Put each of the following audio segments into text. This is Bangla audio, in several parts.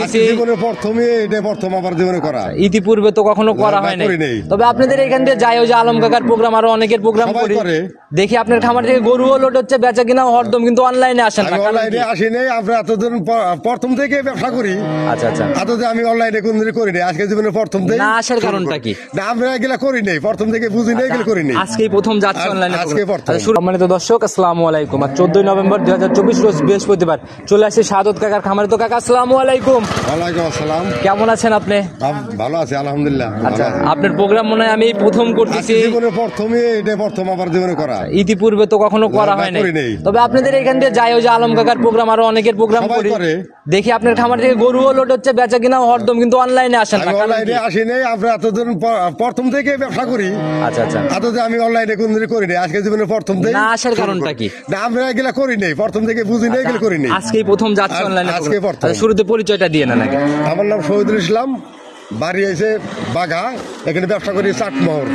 করতেছি জীবনে প্রথমে এটা প্রথম আমার জীবনে করা। ইতিপূর্বে তো কখনো করা হয় নাই, তবে আপনাদের এখান দিয়ে যাই ওই যে আলম কাকার প্রোগ্রাম আরো অনেকের প্রোগ্রাম করি, দেখি আপনার খামার থেকে গরুও লোড হচ্ছে, বেচা কিনা হরদম, কিন্তু অনলাইনে আসেন না। অনলাইনে আসি নাই, আমরা এতদিন প্রথম থেকে ব্যবসা করি। আচ্ছা আচ্ছা, এতদিন আমি অনলাইনে কোনদিন করি নাই, আজকে জীবনে প্রথম থেকে না আসার কারণটা কি? না আমরা এগুলা করি নাই, প্রথম থেকে বুঝি নাই, এগুলো করি নাই, আজকেই প্রথম যাচ্ছে অনলাইনে। আজকে প্রথম। সম্মানিত দর্শক, আসসালামু আলাইকুম। আর 14 নভেম্বর 2024 রোজ বৃহস্পতিবার চলে আসছে শাহাদত কাকার খামারে। তো কাকা আসসালামু আলাইকুম। ওয়ালাইকুম আসসালাম। কেমন আছেন আপনি? ভালো আছি আলহামদুলিল্লাহ। আচ্ছা, আপনার প্রোগ্রাম মনে হয় আমি প্রথম করতেছি, জীবনে প্রথমে এটা প্রথম আমার জীবনে করা। ইতিপূর্বে তো কখনো করা হয় নাই, তবে আপনাদের এখান দিয়ে যাই ওই যে আলম কাকার প্রোগ্রাম আরো অনেকের প্রোগ্রাম করি, দেখি আপনার খামার থেকে গরুও লোড হচ্ছে, বেচা কিনা হরদম, কিন্তু অনলাইনে আসেন না। অনলাইনে আসি নাই, আমরা এতদিন প্রথম থেকে ব্যবসা করি। আচ্ছা আচ্ছা, এতদিন আমি অনলাইনে কোনদিন করি নাই, আজকে জীবনে প্রথম থেকে। না আসার কারণটা কি? না আমরা এগুলা করি নাই, প্রথম থেকে বুঝি নাই, এগুলো করি নাই, আজকেই প্রথম যাচ্ছে অনলাইনে। আজকে প্রথম। শুরুতে পরিচয়টা দিয়ে না নাকি? আমার নাম শহীদুল ইসলাম, বাড়ি আছে বাঘা, এখানে ব্যবসা করি চাটমোহর,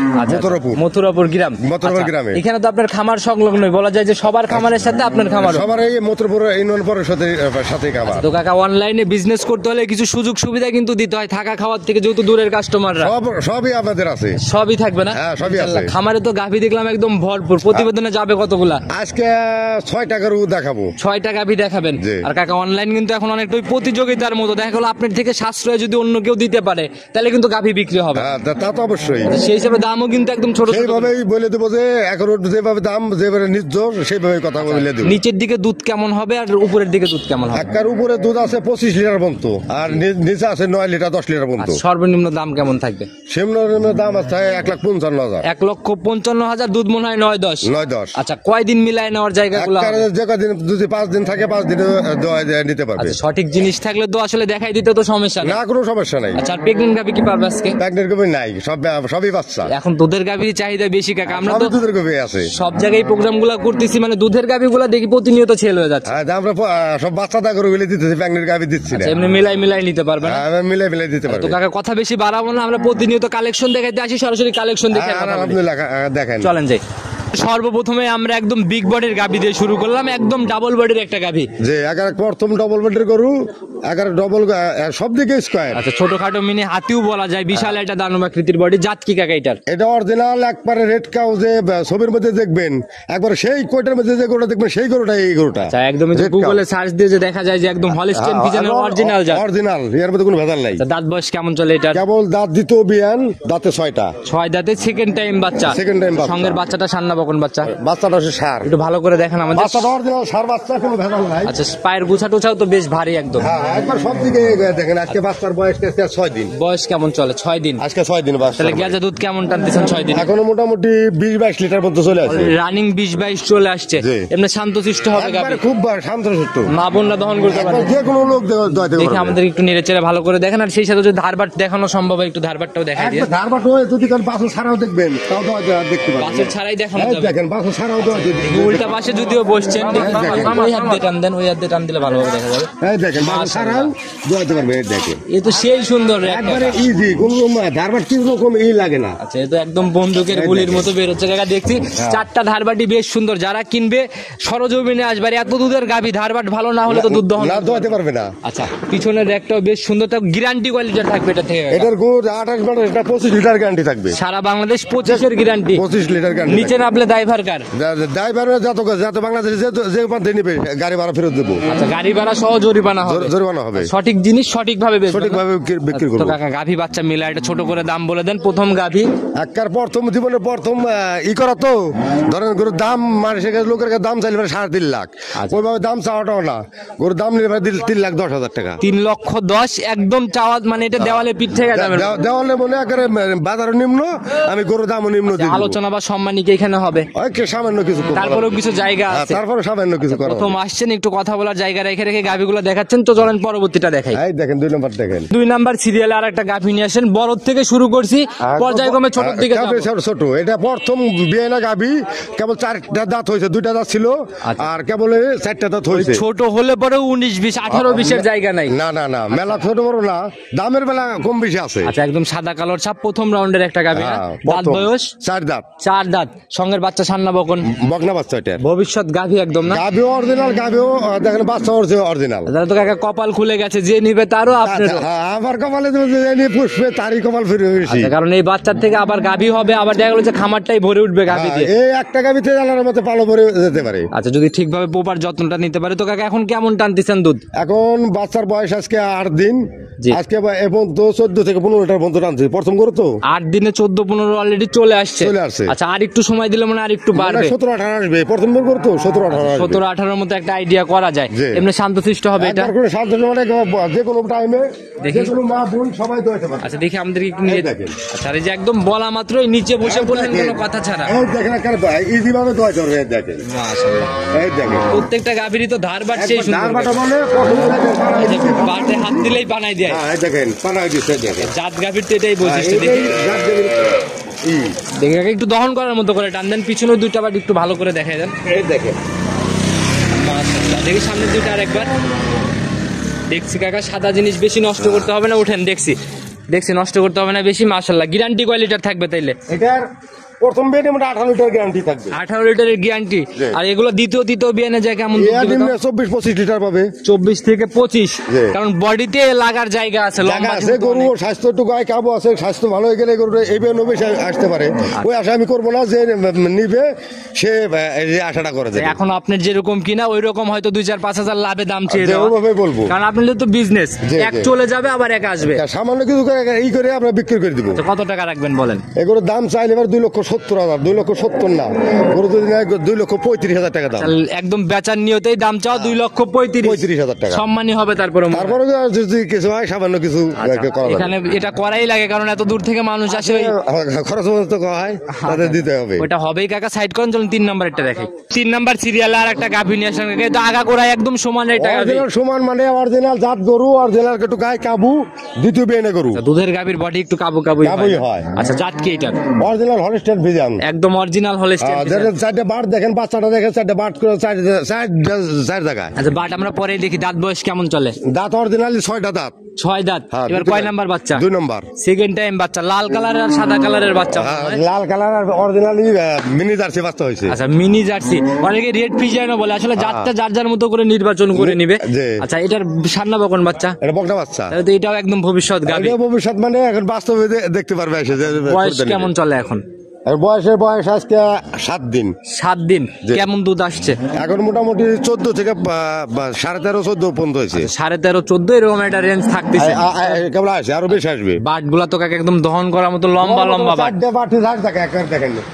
মথুরাপুর গ্রাম। মথুরাপুর গ্রামে। এখানে তো আপনার খামার সংলগ্ন, বলা যায় যে সবার খামারের সাথে আপনার খামার, সবার এই মথুরাপুর ইউনিয়ন পরিষদের সাথে খামার। তো কাকা, অনলাইনে বিজনেস করতে হলে কিছু সুযোগ সুবিধা কিন্তু দিতে হয়, থাকা খাওয়ার থেকে, যেহেতু দূরের কাস্টমাররা সবই আপনাদের আছে, সবই থাকবে না? হ্যাঁ সবই আছে। খামারে তো গাভী দেখলাম একদম ভরপুর, প্রতিবেদনে যাবে কতগুলা? আজকে 6টা গরু দেখাবো। 6টা গাভী দেখাবেন। আর কাকা, অনলাইন কিন্তু এখন অনেকটাই প্রতিযোগিতার মতো, দেখা গেল আপনার থেকে সাশ্রয় যদি অন্য কেউ দিতে পারে তাহলে কিন্তু গাভী বিক্রি হবে। তা তো অবশ্যই, সেই হিসাবে দামও কিন্তু একদম ছোট, সেইভাবেই বলে দেবো যে এখন যেভাবে দাম, যেভাবে নির্জ, সেইভাবে কথা বলে দেবো। নিচের দিকে দুধ কেমন হবে আর উপরের দিকে দুধ কেমন হবে? একার উপরে দুধ আছে 25 লিটার পর্যন্ত, আর নিচে আছে 9 লিটার 10 লিটার পর্যন্ত। সর্বনিম্ন দাম কেমন থাকবে? সর্বনিম্ন দাম আছে 1,55,000। 1,55,000 দুধ মনে হয় 9-10। আচ্ছা, কয়দিন মিলায় নেওয়ার জায়গাগুলো? যে কদিন, যদি 5 দিন থাকে 5 দিনে নিতে পারবে। সঠিক জিনিস থাকলে তো আসলে দেখাই দিতে তো সমস্যা না, কোনো সমস্যা নাই। আচ্ছা, প্রেগনেন্ট গাভী কি পারবে আজকে? প্রেগনেন্ট গাভী নাই, সবই বাচ্চা। এখন দুধের গাভীর চাহিদা বেশি কাকা, আমরা তো দুধের গাভী আছে সব জায়গায় প্রোগ্রামগুলো করতেছি, মানে দুধের গাভীগুলো দেখি প্রতিনিয়ত ছেল হয়ে যাচ্ছে। আমরা সব বাচ্চাটা করে বলে দিতেছি, প্রেগনেন্ট গাভী দিচ্ছি না। এমনি মিলাই নিতে পারবে না? মিলাই দিতে পারবে। তো কাকা, কথা বেশি বাড়াবো না, আমরা প্রতিনিয়ত কালেকশন দেখাইতে আসি, সরাসরি কালেকশন দেখে আলহামদুলিল্লাহ দেখেন, চলেন যাই। সর্বপ্রথমে আমরা একদম বিগ বডির গাভী দিয়ে শুরু করলাম, একদম ডাবল বডির একটা গাভী। যে প্রথম ডাবল বডির গরু, ডবল, সব দিকে স্কয়ার। আচ্ছা, ছোটখাটো মিনি হাতিও বলা যায়, বিশাল একটা দানব আকৃতির বডি। জাত কি কাকা এটার? এটা অরিজিনাল একবারে রেড কাউ, যে ছবির মধ্যে দেখবেন একবার সেই কোটার মধ্যে যে গরুটা দেখবেন, সেই গরুটা এই গরুটা। আচ্ছা, একদম গুগলে সার্চ দিয়ে যে দেখা যায় যে একদম হলস্টেইন ফ্রিজিয়ানের অরিজিনাল জাত। অরিজিনাল, এর মধ্যে কোনো ভেজাল নাই। দাঁত বয়স কেমন চলে এটা? কেবল দাঁত দ্বিতীয় বিয়ান, দাঁতে 6টা। 6 দাঁতে সেকেন্ড টাইম বাচ্চা। সঙ্গের বাচ্চাটা সান্না বকন বাচ্চা। বাচ্চাটা হচ্ছে ষাঁড়। একটু ভালো করে দেখেন আমাদের। বাচ্চাটা অরিজিনাল ষাঁড় বাচ্চা, কোনো ভেজাল নাই। আচ্ছা, পায়ের গুছা টুছাও তো বেশ ভারী একদম। হ্যাঁ, একবার সব দিকে দেখেন। আজকে বাচ্চার বয়স 6 দিন। বয়স কেমন চলে? 6 দিন। আজকে 6 দিন বাচ্চা। তাহলে গেজা দুধ কেমন টানতেছেন 6 দিন? এখনো মোটামুটি 20-22 লিটার মতো চলে আসছে। রানিং 20-22 চলে আসছে। এমনি শান্তশিষ্ট হবে গাভী, খুব শান্তশিষ্ট। মা বোনরা দহন করতে পারবে, যে কোনো লোক দহন করতে দেখে আমাদের একটু নেড়েচেড়ে ভালো করে দেখেন। আর সেই সাথে যদি ধারবাট দেখানো সম্ভব হয়, একটু ধারবাটটাও দেখাই দিন। ধারবাট হয় যদি কারণ বাছুর ছাড়াও দেখবেন, তাও দেখতে পাবেন। বাছুর ছাড়াই দেখানো যাবে। দেখেন বাছুর ছাড়াও উল্টা পাশে যদিও বসছেন, ওই হাত দিয়ে টান দেন, ওই হাত দিয়ে টান দিলে ভালোভাবে দেখা যাবে। এই দেখেন বাছুর ছাড়াও দোয়াতে পারবে। এই দেখেন, এ তো সেই সুন্দর, একবারে ইজি, কোনো ধারবাট কি রকম লাগে না। আচ্ছা, এ তো একদম বন্দুকের গুলির মতো বের হচ্ছে কাকা, দেখছি 4টা ধারবাটি বেশ সুন্দর। যারা কিনবে সরজমিনে আসবে, এত দুধের গাভী ধারবাট ভালো না হলে তো দুধ দহন দোয়াতে পারবে না। আচ্ছা, পিছনের র্যাকটাও বেশ সুন্দর, তা গ্যারান্টি কোয়ালিটির থাকবে এটা থেকে? এটার গুড় 25 লিটার গ্যারান্টি থাকবে। সারা বাংলাদেশ 25-এর গ্যারান্টি। 25 litre guarantee. নিচে নামলে ড্রাইভার কার? ড্রাইভার যত বাংলাদেশে যে পান্তে নিবে গাড়ি ভাড়া ফেরত দেবো। আচ্ছা, গাড়ি ভাড়া সহ জরিমানা হবে। সঠিক জিনিস সঠিকভাবে বিক্রি করব। কাকা, গাভী বাচ্চা মিলা এটা ছোট করে দাম বলে দেন। প্রথম গাভী, একবার প্রথম জীবনে প্রথম করা তো, ধরেন গরুর দাম মানুষের কাছে, লোকের কাছে দাম চাইলে 3.5 লাখ। ওইভাবে দাম চাওয়াটাও না, গরুর দাম নিলে 3,10,000 টাকা। 3,10,000 একদম চাওয়া, মানে এটা দেওয়ালে পিঠ থেকে যাবে। দেওয়ালে মনে একেবারে বাজার নিম্ন, আমি গরুর দামও নিম্ন দিই। আলোচনা বা সম্মানী কি এখানে হবে? সামান্য কিছু, তারপরেও কিছু জায়গা আছে, তারপরে সামান্য কিছু করা। প্রথম আসছেন, একটু কথা বলার জায়গা রেখে রেখে গাভীগুলো দেখাচ্ছেন, তো চলেন পরবর্তীটা দেখাই। এই দেখেন 2 নম্বর দেখেন। 2 নাম্বার সিরিয়ালে আর একটা গাভী নিয়ে আসেন। বড় থেকে শুরু করছি, পর্যায়ক্রমে ছোট দিকে ছোট। এটা প্রথম বিয়ানা গাভী, কেবল 4টা দাঁত হয়েছে, 2টা দাঁত ছিল, আর কেবল 4টা দাঁত হয়েছে। ছোট হলে পরে 19-20, 18-20-এর জায়গা নাই। না, মেলা ছোট বড় না, দামের বেলা কম বেশি আছে। আচ্ছা, একদম সাদা কালোর ছাপ, প্রথম রাউন্ডের একটা গাভী। দাঁত বয়স 4 দাঁত। 4 দাঁত। সঙ্গে দামের বাচ্চা সান্না বকন বকনা বাচ্চা এটা ভবিষ্যৎ গাভী একদম না গাভিও অরিজিনাল গাভিও দেখেন বাচ্চা অরিজিনাল তাহলে তো কাকা কপাল খুলে গেছে, যে নিবে তারও আপনার আমার কপালে পুষবে তারই কপাল ফিরে বেশি, কারণ এই বাচ্চার থেকে আবার গাভী হবে, আবার দেখা গেল যে খামারটাই ভরে উঠবে গাভী দিয়ে। এই একটা গাভিতে জানার মতো পালো ভরে যেতে পারে। আচ্ছা যদি ঠিকভাবে প্রপার যত্নটা নিতে পারে। তো কাকা এখন কেমন টানতেছেন দুধ? এখন বাচ্চার বয়স আজকে 8 দিন, জি। আজকে এখন তো 14 থেকে 15 লিটার পর্যন্ত টানছে, প্রথম করে তো 8 দিনে 14-15 অলরেডি চলে আসছে। আচ্ছা আর একটু সময় দিলে মানে আর একটু বাড়বে, 17-18 আসবে, প্রথম করে তো 17-18 17-18 মতো একটা আইডিয়া করা যায়, এমনি শান্তশিষ্ট হবে এটা। শান্ত মানে যে কোনো টাইমে যে কোনো মা বোন সবাই তো হতে পারে। আচ্ছা দেখি আমাদের একটু নিয়ে দেখেন। আচ্ছা এই যে একদম বলা মাত্রই নিচে বসে বললেন কোনো কথা ছাড়া, এই দেখেন ইজি ভাবে তো হতে পারবে। দেখেন মাশাআল্লাহ, এই দেখেন প্রত্যেকটা গাভীরই তো ধার বাট সেই সুন্দর, ধার বাটা মানে প্রথম বাটে হাত দিলেই বানাই দেয়। হ্যাঁ দেখেন বানাই দিচ্ছে, দেখেন জাত গাভীর তো এটাই বৈশিষ্ট্য। দেখি দেখি কাকা একটু দহন করার মতো করে টান দেন, পিছনে দুইটা বাট একটু ভালো করে দেখাই দেন। এই দেখেন মাশাআল্লাহ, দেখি সামনের দুইটা আরেকবার দেখছি। কাকা সাদা জিনিস বেশি নষ্ট করতে হবে না, উঠেন দেখছি নষ্ট করতে হবে না বেশি। মাশাআল্লাহ, গ্যারান্টি কয় লিটার থাকবে তাইলে? এটার প্রথম বেডে মোটা 18 লিটার গ্যারান্টি থাকবে, 18 লিটারের গ্যারান্টি। আর এগুলো দ্বিতীয় বিয়ানে যায় কেমন? 24-25 লিটার পাবে, 24 থেকে 25, কারণ বডিতে লাগার জায়গা আছে, লম্বা আছে। গরু স্বাস্থ্য একটু গায়ে কাবু আছে, স্বাস্থ্য ভালো হয়ে গেলে গরু এই বেন বেশি আসতে পারে। ওই আশা আমি করবো না, যে নিবে সে এই আশাটা করে দেবে। এখন আপনার যেরকম কিনা ওই রকম হয়তো 2-4-5 হাজার লাভে দাম চেয়ে দেওয়া, ওইভাবে বলবো, কারণ আপনার তো বিজনেস, এক চলে যাবে আবার এক আসবে। সামান্য কিছু এই করে আমরা বিক্রি করে দিব। কত টাকা রাখবেন বলেন? এগুলোর দাম চাইলে এবার 2,70,000, 2,70,000 না, গরু যদি নেয় 2,35,000 টাকা দাম। একদম বেচার নিয়তেই দাম চাও 2,35,000 টাকা, সম্মানই হবে। তারপরে যদি কিছু হয় সামান্য কিছু করা এখানে এটা করাই লাগে, কারণ এত দূর থেকে মানুষ আসে, খরচ তো হয়, তাদের দিতে হবে। ওটা হবেই কাকা। সাইড করেন, চলুন 3 নাম্বারটা দেখাই। 3 নাম্বার সিরিয়ালে আর একটা গাভী নিয়ে আসলেন কাকা, তো আগা গোড়ায় একদম সমান এটা গাভী, সমান মানে অরিজিনাল জাত গরু, অরিজিনাল একটু গায়ে কাবু, দ্বিতীয় বেনে গরু। দুধের গাভীর বডি একটু কাবু হয়। আচ্ছা জাত কি এটা? অরিজিনাল হলস্টাইন ফ্রিজিয়ান, একদম অরিজিনাল হলস্টাইন। চারটে বাট দেখেন, বাচ্চাটা দেখেন, চারটে বাট করে চার জায়গায়। আচ্ছা বাট আমরা পরে দেখি। দাঁত বয়স কেমন চলে? দাঁত অরিজিনালি 6টা দাঁত। 6 দাঁত। এবার কয় নাম্বার বাচ্চা? 2 নাম্বার, সেকেন্ড টাইম বাচ্চা। লাল কালার আর সাদা কালারের বাচ্চা, লাল কালার আর অরিজিনালি মিনি জার্সি বাচ্চা হয়েছে। আচ্ছা মিনি জার্সি, অনেকে রেড ফ্রিজিয়ানও বলে, আসলে জাতটা যার যার মতো করে নির্বাচন করে নিবে। আচ্ছা এটার সান্না বকন বাচ্চা, এটা বকনা বাচ্চা, তো এটাও একদম ভবিষ্যৎ গাভী। ভবিষ্যৎ মানে এখন বাস্তবে দেখতে পারবে এসে। বয়স কেমন চলে এখন? বয়স আজকে 7 দিন। 7 দিন। কেমন দুধ আসছে এখন? মোটামুটি 14 থেকে 13.5-14 পর্যন্ত হয়েছে। 13.5-14 এরকম একটা রেঞ্জ থাকতেছে, কেবল আসে, আরো বেশি আসবে। বাট গুলা তো কাকে একদম দহন করার মতো লম্বা বাট।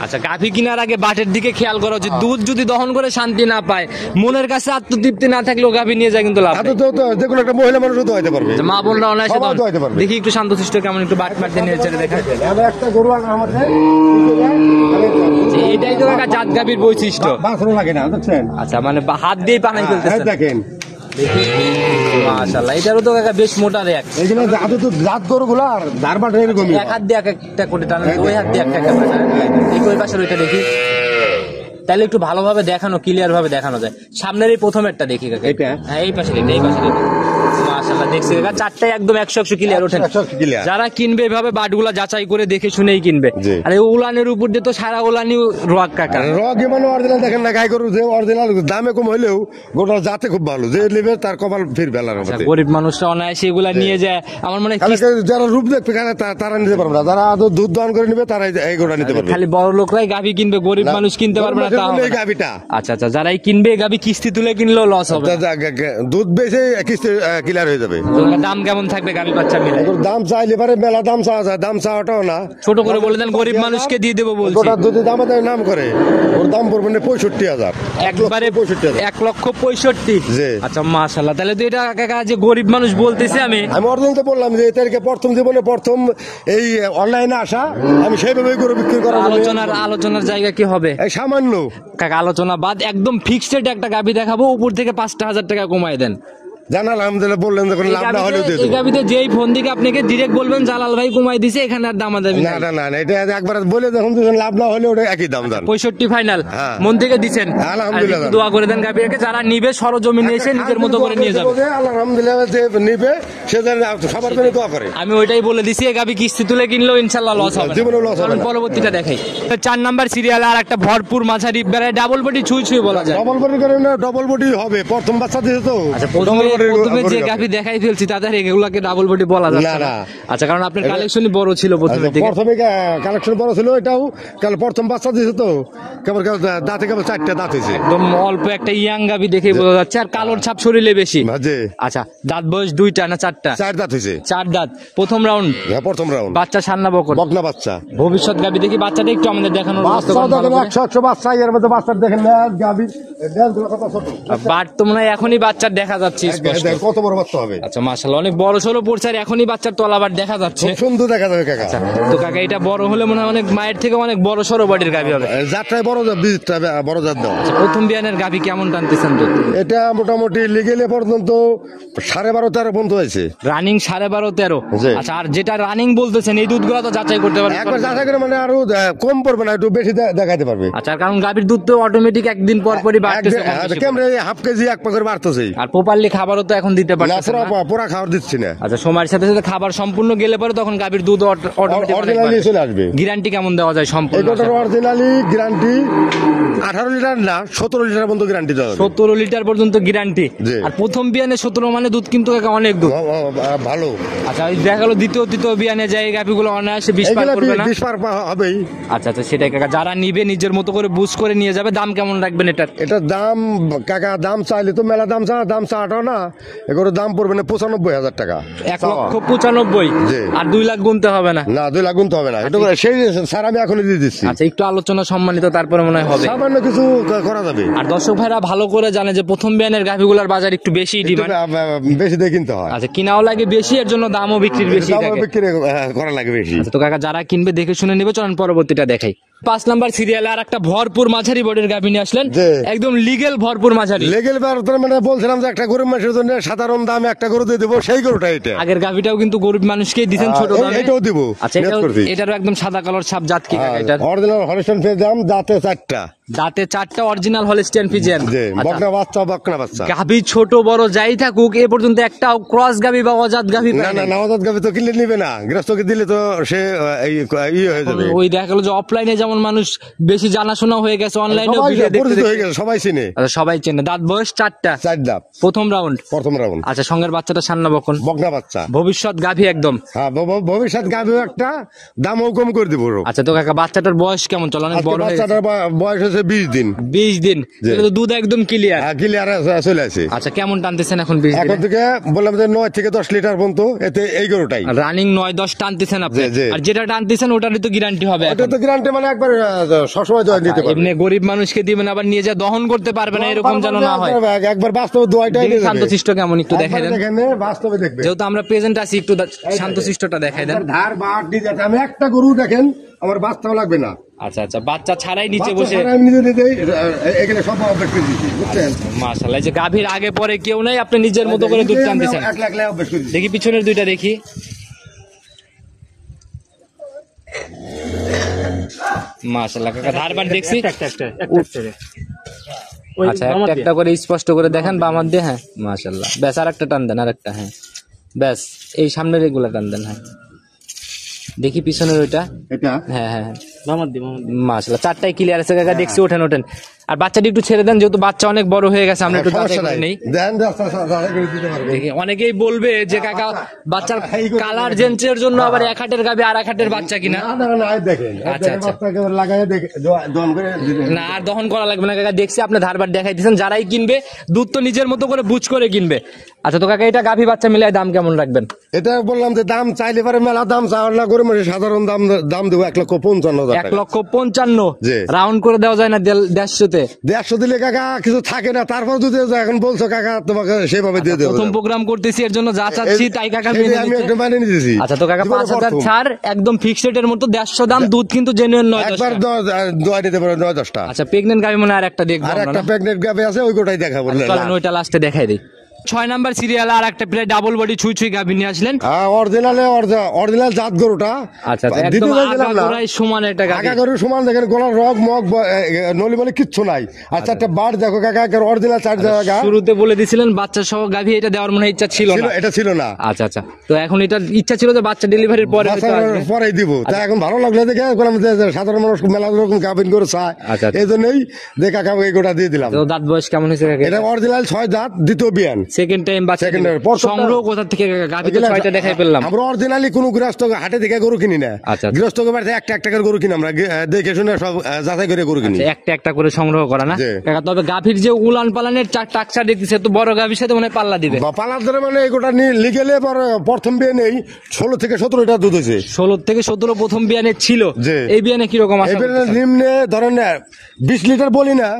আচ্ছা গাভী কেনার আগে বাটের দিকে খেয়াল করা উচিত। দুধ যদি দহন করে শান্তি না পায়, মনের কাছে আত্মতৃপ্তি না থাকলেও গাভী নিয়ে যায় কিন্তু লাভ নেই। যে কোনো একটা মহিলা মানুষ তো হইতে পারবে, মা বোনরা অনায়াসে দেখি একটু শান্তশিষ্ট কেমন একটু বাট মারতে নিয়ে ছেড়ে দেখা। একটা গরু আমাদের এটাই তো কাকা জাত গাভীর বৈশিষ্ট্য, বাছরও লাগে না, বুঝছেন? আচ্ছা মানে হাত দিয়ে পানাই ফেলতেছে, দেখেন। মাশাআল্লাহ, এটারও তো কাকা বেশ মোটা রেক। এইগুলো জাত গরুগুলো আর ধারবাটা এরকমই, এক হাত দিয়ে একটা করে টানেন, ওই হাত দিয়ে একটা এই ওই পাশের ওইটা দেখি, তাহলে একটু ভালোভাবে দেখানো, ক্লিয়ার ভাবে দেখানো যায়। সামনের এই প্রথমেরটা দেখি কাকা, হ্যাঁ এই পাশের এই পাশের। মাশাআল্লাহ দেখছি কাকা, চারটায় একদম 100 ক্লিয়ার ওঠেন। যারা কিনবে এভাবে বাটগুলা যাচাই করে দেখে শুনেই কিনবে। আর এই উলানের উপর দিয়ে তো সারা উলানি রগ কাকা, রগ মানে অরিজিনাল। দেখেন না গাই গরু যে অরিজিনাল, দামে কম হইলেও গোটা জাতে খুব ভালো, যে নেবে তার কপাল ফিরবে। গরিব মানুষরা অনায়াসে এগুলা নিয়ে যায়। আমার মনে হয় যারা রূপ দেখবে তারা নিতে পারবে না, যারা দুধ দহন করে নিবে তারা এই গোটা নিতে পারবে। খালি বড় লোকরাই গাভী কিনবে, গরিব মানুষ কিনতে পারবে না। আচ্ছা আচ্ছা, যারাই কিনবে গাভী কিস্তি তুলে কিনলেও লস হবে, দুধ বেশি কিস্তি ক্লিয়ার হয়ে যাবে। দাম কেমন থাকবে গাভী বাচ্চা মিলে? দাম চাইলে পারে মেলা দাম চাওয়া যায়, দাম চাওয়াটাও না, ছোট করে বলে দেন, গরিব মানুষকে দিয়ে দেবো বলছি। গোটা দুধের দাম নাম করে ওর দাম পড়বে 65,000, একবারে 1,65,000। আচ্ছা মাশাআল্লাহ, তাহলে তো এটা কাকা যে গরিব মানুষ বলতেছি আমি অরিজিনাল তো বললাম যে এটাকে প্রথম জীবনে প্রথম এই অনলাইনে আসা, আমি সেইভাবে গরু বিক্রি করা। আলোচনার জায়গা কি হবে? এই সামান্য কাকা আলোচনা বাদ, একদম ফিক্সড একটা গাভী দেখাবো, উপর থেকে 5,000 টাকা কমাই দেন। জান আলহামদুলিল্লাহ বললেন যখন লাভ না হলেও দিয়ে এই দেবো। গাবিতে যেই ফোন দিকে আপনাকে ডিরেক্ট বলবেন জালাল ভাই কমাই দিছে, এখানে আর দামাদামি না নাই। না না না, এটা একবার বলে যখন লাভ না হলে ওটা একই দাম জান। 65 ফাইনাল হ্যাঁ। মন থেকে দিছেন। আলহামদুলিল্লাহ। আর একটু দোয়া করে দেন গাবিকে, যারা নিবে সরজমিনে এসে নিজের মতো করে নিয়ে যাবে। আলহামদুলিল্লাহ যে নিবে সে যেন সবার জন্য দোয়া করে। আমি ওইটাই বলে দিছি, এই গাবি কিস্তি তুলে কিনলেও ইনশাআল্লাহ লস হবে না। জীবনেও loss হবে চলুন না। পরবর্তীটা দেখাই। 4 নাম্বার সিরিয়াল আর একটা ভরপুর মাঝারি বেড়ায় ডাবল বডি ছুঁই বলা যায়। ডবল বডি করে না, ডবল বডি হবে, প্রথম বাচ্চা দিয়েছে তো। আচ্ছা Double body প্রথমে যে হবে। গাভি দেখাই ফেলছি তাদের এগুলাকে ডাবল বডি বলা যাচ্ছে না, না। না। আচ্ছা কারণ আপনার কালেকশনই বড় ছিল প্রথমের দিকে। প্রথমে কালেকশন বড় ছিল, এটাও কাল প্রথম বাচ্চা দিয়েছে তো, কেবল দাঁতে কেবল 4টা দাঁত হয়েছে। একদম অল্প একটা ইয়াং গাভি দেখে বোঝা যাচ্ছে, আর কালোর ছাপ শরীরে বেশি। জি, আচ্ছা দাঁত বয়স 2টা না 4টা? 4 দাঁত হয়েছে। 4 দাঁত। প্রথম রাউন্ড প্রথম রাউন্ড বাচ্চা সান্না বকন বকনা বাচ্চা। ভবিষ্যৎ গাভি দেখি বাচ্চাটা একটু আমাদের দেখানোর ব্যবস্থা বাচ্চা করুন ভালো দেখেন করে। 100 বাচ্চা, এর মধ্যে বাচ্চা দেখেন গাভি ছোট। বাট তো মনে হয় এখনই বাচ্চার দেখা যাচ্ছে স্পষ্ট। দেখেন কত বড় বাচ্চা হবে। আচ্ছা মাশাআল্লাহ অনেক বড় সড়ো পড়ছে, আর এখনই বাচ্চার তলাবার দেখা যাচ্ছে। খুব সুন্দর দেখা যাবে কাকা। তো কাকা এটা বড় হলে মনে হয় অনেক মায়ের থেকে অনেক বড় সড়ো বডির গাভি হবে। জাতটাই বড়, বীজটা বড় জাত দাও। আচ্ছা, প্রথম বিয়ানের গাভি কেমন টানতেছেন তো? এটা মোটামুটি লিগেলে পর্যন্ত 12.5-13 পর্যন্ত হয়েছে। রানিং 12.5-13। জি। আচ্ছা আর যেটা রানিং বলতেছেন এই দুধগুলো তো যাচাই করতে পারবেন। একবার যাচাই করে মানে আরো কম পড়বে না, একটু বেশি দেখাতে পারবে। আচ্ছা আর কারণ গাভীর দুধ তো অটোমেটিক একদিন পর পরই বাড়তেছে কম বেশি করে। ক্যামেরা হাফ কেজি 1 পাকের বাড়তেছে। আর প্রপারলি খাবারও তো এখন দিতে না, পারতেছে না। পুরা খাবার দিচ্ছি না। আচ্ছা সময়ের সাথে সাথে খাবার সম্পূর্ণ গেলে পরে তখন গাভীর দুধ অটোমেটিক অরিজিনালি চলে আসবে। গ্যারান্টি কেমন দেওয়া যায় সম্পূর্ণ? এটার অরিজিনালি গ্যারান্টি 18 লিটার না 17 লিটার পর্যন্ত গ্যারান্টি দেওয়া যাবে। 17 লিটার পর্যন্ত গ্যারান্টি। জি। আর প্রথম বিয়ানে 17 মানে দুধ কিন্তু কাকা অনেক দুধ। ভালো। আচ্ছা ওই দেখা গেল দ্বিতীয় তৃতীয় বিয়ানে যায় গাভীগুলো অনায়াসে 20 পার এগুলা করবে না? 20 পার হবেই। আচ্ছা আচ্ছা সেটাই কাকা, যারা নিবে নিজের মতো করে বুঝ করে নিয়ে যাবে। দাম কেমন রাখবেন এটার? এটার দাম কাকা দাম চাইলে তো মেলা দাম চাওয়াটাও না, এগুলোর দাম পড়বে না 95,000 টাকা। 1,95,000। জি। আর 2 লাখ গুনতে হবে না? না 2 লাখ গুনতে হবে না, এটা সেই স্যার আমি এখনই দিয়ে দিচ্ছি। আচ্ছা একটু আলোচনা সম্মানিত তারপরে মনে হয় হবে। সামান্য কিছু করা যাবে। আর দর্শক ভাইরা ভালো করে জানে যে প্রথম বিয়ানের গাভীগুলোর বাজার একটু বেশি ডিমান্ড। বেশি দিয়ে কিনতে হয়। আচ্ছা কিনাও লাগে বেশি, এর জন্য দামও বিক্রির বেশি দামও থাকে। বিক্রি করা লাগে বেশি। আচ্ছা তো কাকা যারা কিনবে দেখে শুনে নিবে। চলেন পরবর্তীটা দেখাই। 5 নাম্বার সিরিয়ালে আর একটা ভরপুর মাঝারি বডির গাভী নিয়ে আসলেন। জি। একদম লিগেল ভরপুর মাঝারি। লেগেল মানে বলছিলাম যে একটা গরিব মানুষের জন্য সাধারণ দামে একটা গরু দিয়ে দেবো, সেই গরুটা এটা। আগের গাভীটাও কিন্তু গরিব মানুষকেই দিতেন ছোট দামে। এটাও দিব। আচ্ছা এটারও একদম সাদা কালার ছাপ। জাত কি কাকা এটার? অরিজিনাল হলিস্টাইন ফ্রিজিয়ান, দাঁতে 4টা। দাঁতে 4টা অরিজিনাল হলিস্টিয়ান ফ্রিজিয়ান। জি, বকনা বাচ্চা। গাভী ছোট বড় যাই থাকুক এ পর্যন্ত একটা ক্রস গাভী বা অজাত গাভী না না, নবজাত গাভী তো কিনলে নিবে না, গৃহস্থকে দিলে তো সে হয়ে যাবে। ওই দেখা গেল যে অফলাইনে যেমন মানুষ বেশি জানাশোনা হয়ে গেছে, অনলাইনেও ভিডিও দেখতে পরিচিত হয়ে দেখতে। গেছে, সবাই চিনে। আচ্ছা সবাই চেনে। দাঁত বয়স 4টা। 4 দাঁত। প্রথম রাউন্ড। আচ্ছা সঙ্গের বাচ্চাটা সান্না বকন বকনা বাচ্চা। ভবিষ্যৎ গাভী একদম। হ্যাঁ, ভবিষ্যৎ গাভীও একটা, দামও কম করে দিব। আচ্ছা তো কাকা বাচ্চাটার বয়স কেমন? চল অনেক বড় হয়ে গেছে। বাচ্চাটার বয়স হচ্ছে 20 দিন। 20 দিন। তাহলে তো দুধ একদম ক্লিয়ার। ক্লিয়ার চলে আসে। আচ্ছা কেমন টানতেছেন এখন 20 এখন দিনে? থেকে বললাম যে 9 থেকে 10 লিটার পর্যন্ত, এতে এই গরুটাই রানিং 9-10 টানতেছেন আপনি। জি, জি। আর যেটা টানতেছেন ওটারই তো গ্যারান্টি হবে এটা এখন। তো গ্যারান্টি মানে একবার সবসময় জয়েন দিতে পারবে। এমনি গরিব মানুষকে দিবেন আবার নিয়ে যা দহন করতে পারবে না, এরকম যেন না হয়। একবার বাস্তবে দোয়াইটাই দেখি শান্তশিষ্ট কেমন একটু দেখাই দেন। দেখেন, বাস্তবে দেখবে। যেহেতু আমরা প্রেজেন্ট আছি একটু শান্তশিষ্টটা দেখাই দেন। ধার বাট দিয়ে যাচ্ছে। আমি একটা গরু দেখেন, আমার বাঁচতেও লাগবে না। আচ্ছা আচ্ছা বাচ্চা ছাড়াই নিচে বসে। বাচ্চা ছাড়া আমি নিজে এখানে সব অভ্যাস করে দিচ্ছি, বুঝছেন? মাশাআল্লাহ যে গাভীর আগে পরে কেউ নাই, আপনি নিজের মতো করে দুধ টানতেছেন। এক লাখ অভ্যাস করে দিচ্ছি। দেখি পিছনের দুইটা দেখি। মাশাআল্লাহ কাকা ধারবার দেখছি। আচ্ছা একটা একটা করে স্পষ্ট করে দেখেন বামার দিয়ে। হ্যাঁ মাশাআল্লাহ। ব্যাস আর একটা টান দেন, আর একটা। হ্যাঁ ব্যাস এই সামনের এগুলা টান দেন। হ্যাঁ দেখি পিছনের ওইটা। এটা হ্যাঁ হ্যাঁ মাশাআল্লাহ 4টাই ক্লিয়ার আছে কাকা। দেখছি ওঠেন। আর বাচ্চাটি একটু ছেড়ে দেন, যেহেতু বাচ্চা অনেক বড় হয়ে গেছে। আমরা একটু যাচাই করে নেই। দেন রাস্তা করে দিতে পারবে। দেখি অনেকেই বলবে যে কাকা বাচ্চার কালার জেন্সের জন্য আবার এক হাটের গাভী আর এক হাটের বাচ্চা কিনা। না, দেখেন আচ্ছা, আচ্ছা। বাচ্চাকে লাগায় দেখে দম করে দিতে। না আর দহন করা লাগবে না কাকা। দেখছি আপনি ধারবার দেখাই দিচ্ছেন। যারাই কিনবে দুধ তো নিজের মতো করে বুঝ করে কিনবে। আচ্ছা তো কাকা এটা গাভী বাচ্চা মিলাই দাম কেমন রাখবেন? এটা বললাম যে দাম চাইলে পারে মেলা দাম চাওয়ার না করে, মানে সাধারণ দাম দেবো 1,55,000 টাকা। 1,55,000। জি। রাউন্ড করে দেওয়া যায় না 150-তে? 150 দিলে কাকা কিছু থাকে না, তারপর যদি এখন বলছো কাকা তোমাকে সেভাবে দিয়ে দেবো। প্রথম প্রোগ্রাম করতেছি এর জন্য যা চাচ্ছি তাই কাকা মেনে সেটাই আমি নিচ্ছে। একটা মানে নিতেছি। আচ্ছা তো কাকা জীবনে 5,000 প্রথম। ছাড় একদম ফিক্সড রেটের মতো 150 দাম। দুধ কিন্তু জেনুইন 9-10 একবার দোয়া দিতে পারে 9-10টা। আচ্ছা প্রেগনেন্ট গাভী মনে হয় আর একটা দেখবো আর আমরা একটা না? প্রেগনেন্ট গাভী আছে, ওই গোটাই দেখাবো। চলেন ওইটা লাস্টে দেখাই দিই। 6 নাম্বার সিরিয়ালে আর একটা প্রায় ডাবল বডি ছুঁই ছুঁই গাভী নিয়ে আসলেন। হ্যাঁ অরিজিনাল জাত গরুটা। আচ্ছা আচ্ছা, একদম দ্বিতীয় দিলাম না, আগাগোড়াই সমান একটা গাভী। আগা গরুর সমান, দেখেন গলার রগ মগ নলি বলে কিচ্ছু নাই। আর চারটা বার দেখো কাকা, অরিজিনাল চার জায়গা। শুরুতে বলে দিছিলেন বাচ্চা সহ গাভী, এটা দেওয়ার মনে হয় ইচ্ছা ছিল না। এটা ছিল না। আচ্ছা আচ্ছা, তো এখন এটা ইচ্ছা ছিল যে বাচ্চা ডেলিভারির পরে হয়তো আসবে। পরে দিব, তাই এখন ভালো লাগলো দেখে সাধারণ মানুষ মেলা রকম গাভিন করে চায়, আচ্ছা, আচ্ছা। এই জন্যই দেখা কাকা এই গোটা দিয়ে দিলাম। তো দাঁত বয়স কেমন হয়েছে কাকা? এটা অরিজিনাল 6 দাঁত, দ্বিতীয় বিয়ান, সেকেন্ড টাইম বাচ্চা Second দিলেন। time, প্রথমটা- সংগ্রহ কোথা থেকে কাকা? গাভী তো 6টা দেখাই পেলাম। আমরা অরিজিনালি কোনো গৃহস্থ হাটে দেখে গরু কিনি না। আচ্ছা। গৃহস্থ বাড়িতে একটা একটা করে গরু কিনি, আমরা দেখে শুনে সব যাচাই করে গরু কিনি। একটা একটা করে সংগ্রহ করা না জি। কাকা? তবে গাভীর যে উলান পালানের টাকসা দেখতেছে, তো বড় গাভীর সাথে মনে হয় পাল্লা দিবে। বা পালার ধরে মানে এই গোটা লিগেলে প্রথম বিয়ে নেই 16 থেকে 17 দুধ হয়েছে। 16 থেকে 17 প্রথম বিয়ানে ছিল। জি। এই বিয়ানে কিরকম আশা এবারে করতেছেন? নিম্নে ধরেন 20 লিটার বলি না,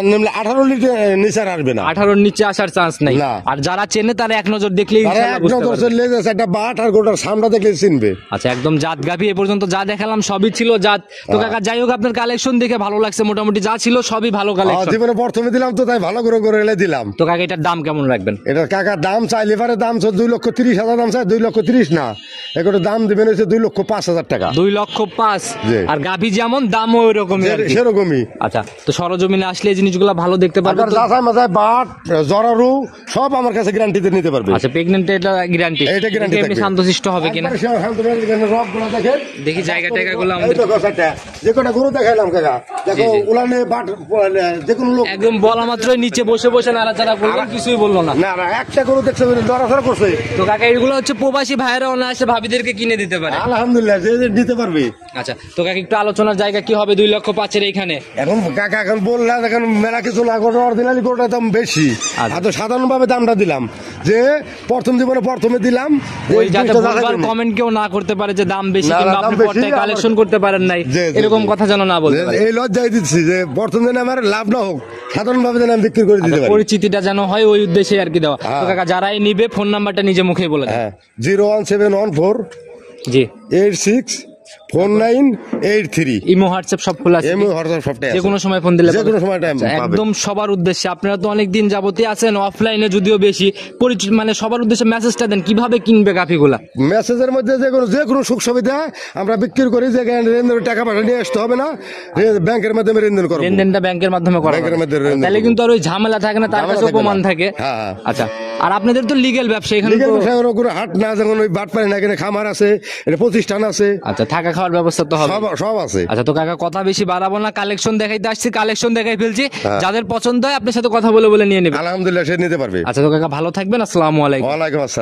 নিম্নে 18 লিটার নিচে আর আসবে না। 18-র নিচে আসার চান্স নাই। না। আর যারা চেনে তারা এক নজর দেখলেই তারা ইনশাআল্লাহ এক বুঝতে নজর পারবে। চলে যাচ্ছে, একটা বাট আর গোটার সামনে দেখলে চিনবে। আচ্ছা, একদম জাত গাভী। এ পর্যন্ত যা দেখালাম সবই ছিল জাত। তো কাকা যাই হোক, আপনার কালেকশন দেখে ভালো লাগছে, মোটামুটি যা ছিল সবই ভালো কালেকশন। জীবনে প্রথমে দিলাম তো, তাই ভালো করে করে এলে দিলাম। তো কাকা এটার দাম কেমন রাখবেন? এটা কাকা দাম চাই, লিভারের দাম 2,30,000 দাম চাই, 2,30,000 না, এগুলো দাম দিবেন হচ্ছে 2,05,000 টাকা। 2,05,000। জি। আর গাভী যেমন দাম ওই রকমই আর কি। সেরকমই। আচ্ছা, তো সরজমিনে আসলে এই জিনিসগুলো ভালো দেখতে পারবেন আপনার তো? যাচাই মাথায় বাট জরারু সব আমার কাছে গ্যারান্টিতে নিতে পারবে। আচ্ছা, প্রেগনেন্ট এটা গ্যারান্টি? এটা guarantee এমনি থাকবে। শান্তশিষ্ট হবে কিনা? একবারে শান্ত ভাবে দেখেন, রগগুলো দেখেন। দেখি জায়গা টায়গাগুলো এই আমাদের। দেখো সেটা, যে কটা গরু দেখাইলাম কাকা, দেখো জি। উলানে বাট যে কোনো লোক একদম বলা মাত্রই নিচে বসে বসে নাড়াচাড়া করলেন, কিছুই বললো না। না না, একটা গরু দেখছে নড়াচড়া করছে। তো কাকা এগুলো হচ্ছে প্রবাসী ভাইয়েরা অনায়াসে ভাবিদেরকে কিনে দিতে পারে। আলহামদুলিল্লাহ, যে যে দিতে পারবে। আচ্ছা, তো কাকা একটু আলোচনার জায়গা কি হবে 2,05,000 এইখানে? এখন কাকা এখন বললাম, এখন মেলা কিছু না করে অরিজিনালি গরুটার দাম বেশি। আচ্ছা। আর তো সাধারণ ভাবে দামটা দিলাম, যে প্রথম জীবনে প্রথমে দিলাম, ওই এই যাতে জিনিসটা যাচাই ভুলভাল করে নিই। কমেন্ট কেউ না করতে পারে যে দাম বেশি, না, না, কিংবা দাম আপনি বেশি, পর্দায় আমার- কালেকশন করতে পারেন নাই, জি, জি, এরকম জি। কথা যেন না বলতে পারে। এই লজ্জায় দিচ্ছি যে প্রথম দিনে আমার লাভ না হোক, সাধারণ ভাবে যেন আমি বিক্রি করে দিতে পারি। পরিচিতিটা যেন হয়, ওই উদ্দেশ্যে আর কি দেওয়া। হ্যাঁ। তো কাকা যারাই নিবে ফোন নাম্বারটা নিজে মুখেই বলে দেন। হ্যাঁ, 01714 জি। 864983। ইমো হোয়াটসঅ্যাপ সব খোলা আছে? এমনি হোয়াটসঅ্যাপ সবটাই যে আছে। কোনো সময় ফোন দিলে যে পাবে? কোনো সময় টাইম আচ্ছা, পাবে। একদম সবার উদ্দেশ্যে, আপনারা তো অনেক দিন যাবতীয় আছেন অফলাইনে, যদিও বেশি পরিচিত, মানে সবার উদ্দেশ্যে মেসেজটা দেন কিভাবে কিনবে গাফিগুলা। মেসেজের মধ্যে যে কোনো সুখ সুবিধা আমরা বিক্রি করি, যে লেনদেনের টাকা পয়সা নিয়ে আসতে হবে না, ব্যাংকের মাধ্যমে লেনদেন করবো। লেনদেনটা ব্যাংকের মাধ্যমে করা ব্যাংকের হবে। মাধ্যমে লেনদেন তাহলে করবো। কিন্তু আর ওই ঝামেলা থাকে না, তার ঝামেলা কাছে থাকবে প্রমাণ না। থাকে। হ্যাঁ, হ্যাঁ। আচ্ছা, আর আপনাদের তো লিগেল ব্যবসা এখানে লিগেল তো- ব্যবসায় কোনো হাট না, যেমন ওই বাট পারি না, এখানে খামার আছে, এটা প্রতিষ্ঠান আছে, আচ্ছা, থাকা খাওয়ার ব্যবস্থা তো হবে। সব আছে। আচ্ছা, তো কাকা কথা বেশি বাড়াবো না, কালেকশন দেখাইতে আসছি, কালেকশন দেখাই ফেলছি। হ্যাঁ। যাদের পছন্দ হয় আপনার সাথে কথা বলে বলে নিয়ে নেবে। আলহামদুলিল্লাহ, সে নিতে পারবে। আচ্ছা, তো কাকা ভালো থাকবেন, আসসালামু আলাইকুম। ওয়ালাইকুম আসসালাম।